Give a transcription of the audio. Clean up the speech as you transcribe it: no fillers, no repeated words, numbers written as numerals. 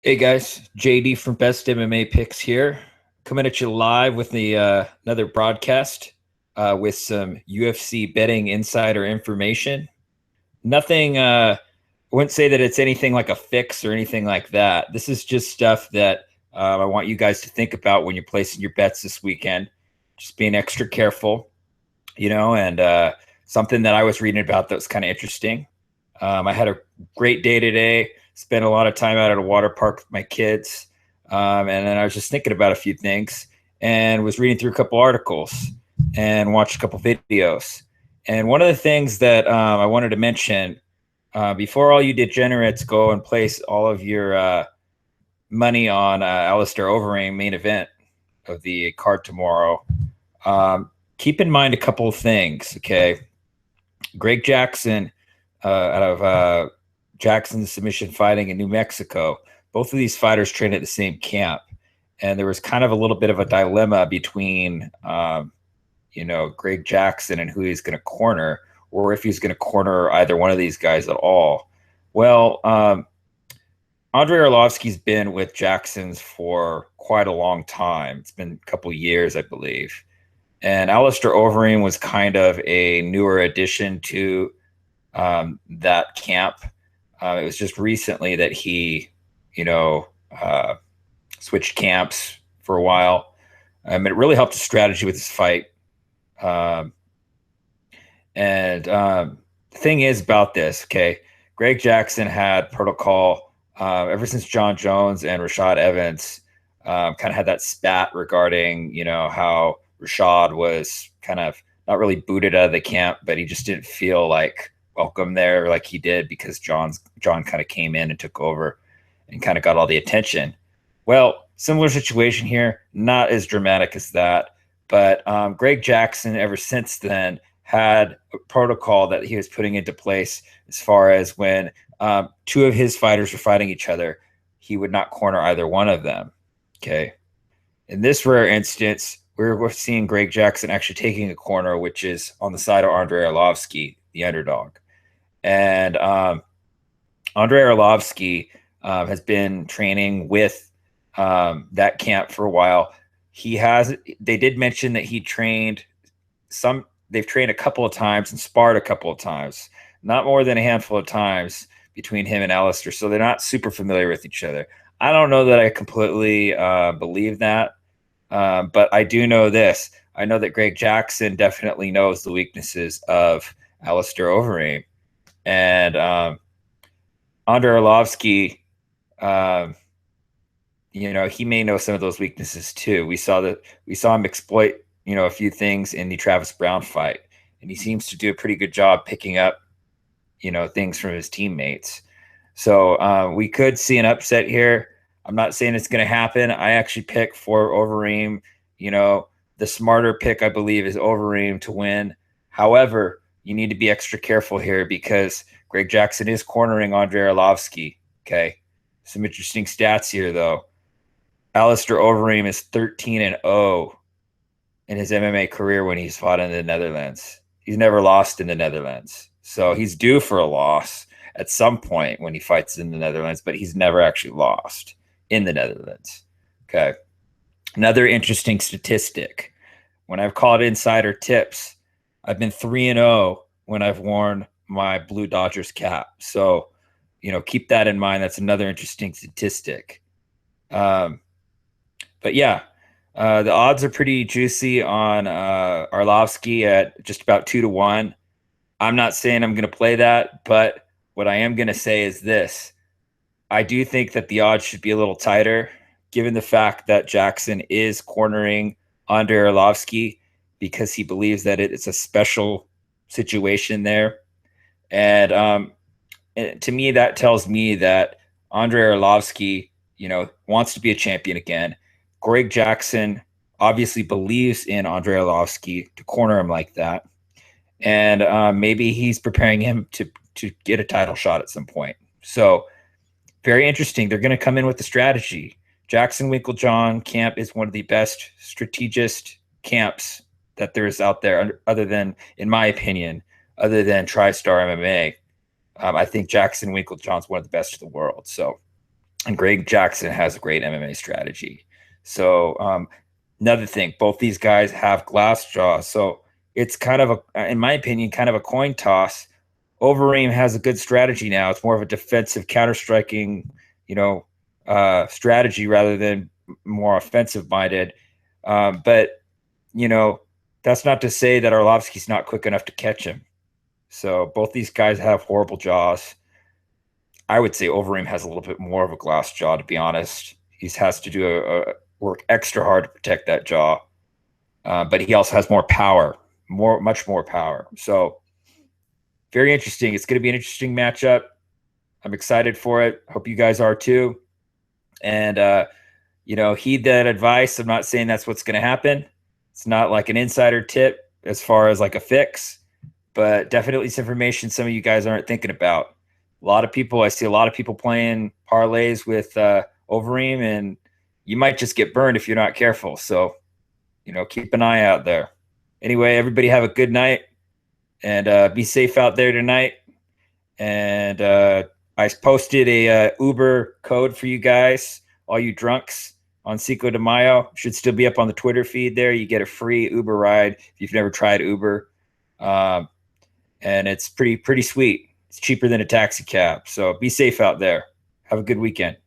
Hey guys, JD from Best MMA Picks here, coming at you live with the another broadcast with some UFC betting insider information. Nothing, I wouldn't say that it's anything like a fix or anything like that. This is just stuff that I want you guys to think about when you're placing your bets this weekend. Just being extra careful, and something that I was reading about that was kind of interesting. I had a great day today. Spent a lot of time out at a water park with my kids, and then I was just thinking about a few things and was reading through a couple articles and watched a couple videos. And one of the things that I wanted to mention before all you degenerates go and place all of your money on Alistair Overeem main event of the card tomorrow, keep in mind a couple of things. Okay, Greg Jackson out of Jackson Submission Fighting in New Mexico. Both of these fighters train at the same camp, and there was kind of a little bit of a dilemma between, Greg Jackson and who he's going to corner, or if he's going to corner either one of these guys at all. Well, Andrei Arlovski's been with Jackson's for quite a long time. It's been a couple years, I believe. And Alistair Overeem was kind of a newer addition to that camp. It was just recently that he, switched camps for a while. It really helped his strategy with his fight. The thing is about this, okay, Greg Jackson had protocol ever since John Jones and Rashad Evans kind of had that spat regarding, how Rashad was kind of not really booted out of the camp, but he just didn't feel like welcome there like he did because John kind of came in and took over and kind of got all the attention. Well, similar situation here, not as dramatic as that, but Greg Jackson ever since then had a protocol that he was putting into place as far as when two of his fighters were fighting each other, he would not corner either one of them. Okay. In this rare instance, we're seeing Greg Jackson actually taking a corner, which is on the side of Andrei Arlovski, the underdog. And Andrei Arlovski has been training with that camp for a while. They did mention that they've trained a couple of times and sparred a couple of times, not more than a handful of times between him and Alistair. So they're not super familiar with each other. I don't know that I completely believe that. But I do know this. I know that Greg Jackson definitely knows the weaknesses of Alistair Overeem. And Andrei Arlovski, he may know some of those weaknesses too. We saw him exploit, a few things in the Travis Brown fight, and he seems to do a pretty good job picking up, things from his teammates. So we could see an upset here. I'm not saying it's going to happen. I actually pick for Overeem. The smarter pick, I believe, is Overeem to win. However, you need to be extra careful here because Greg Jackson is cornering Andrei Arlovski. Okay. Some interesting stats here, though. Alistair Overeem is 13-0 in his MMA career when he's fought in the Netherlands. He's never lost in the Netherlands. So he's due for a loss at some point when he fights in the Netherlands, but he's never actually lost in the Netherlands. Okay. Another interesting statistic. When I've called insider tips, I've been 3-0 when I've worn my Blue Dodgers cap. So, keep that in mind. That's another interesting statistic. But yeah, the odds are pretty juicy on Arlovski at just about 2-1. I'm not saying I'm going to play that, but what I am going to say is this. I do think that the odds should be a little tighter, given the fact that Jackson is cornering Andrei Arlovski because he believes that it's a special situation there. And to me, that tells me that Andrei Arlovski, wants to be a champion again. Greg Jackson obviously believes in Andrei Arlovski to corner him like that. And maybe he's preparing him to get a title shot at some point. So very interesting. They're going to come in with the strategy. Jackson-Wink camp is one of the best strategist camps that there is out there, other than, in my opinion, other than TriStar MMA. I think Jackson-Wink is one of the best in the world. So and Greg Jackson has a great MMA strategy. So another thing, both these guys have Glassjaw, so it's kind of in my opinion, kind of a coin toss. Overeem has a good strategy now. It's more of a defensive counter-striking, strategy rather than more offensive minded. But that's not to say that Arlovski's not quick enough to catch him. So both these guys have horrible jaws. I would say Overeem has a little bit more of a glass jaw, to be honest. He has to do work extra hard to protect that jaw, but he also has more power, much more power. So very interesting. It's going to be an interesting matchup. I'm excited for it. Hope you guys are too. And heed that advice. I'm not saying that's what's going to happen. It's not like an insider tip as far as like a fix, but definitely some information some of you guys aren't thinking about. I see a lot of people playing parlays with Overeem, and you might just get burned if you're not careful. So, keep an eye out there. Anyway, everybody have a good night, and be safe out there tonight. And I posted a Uber code for you guys, all you drunks, on Cinco de Mayo. Should still be up on the Twitter feed there. You get a free Uber ride if you've never tried Uber. And it's pretty sweet. It's cheaper than a taxi cab. So be safe out there. Have a good weekend.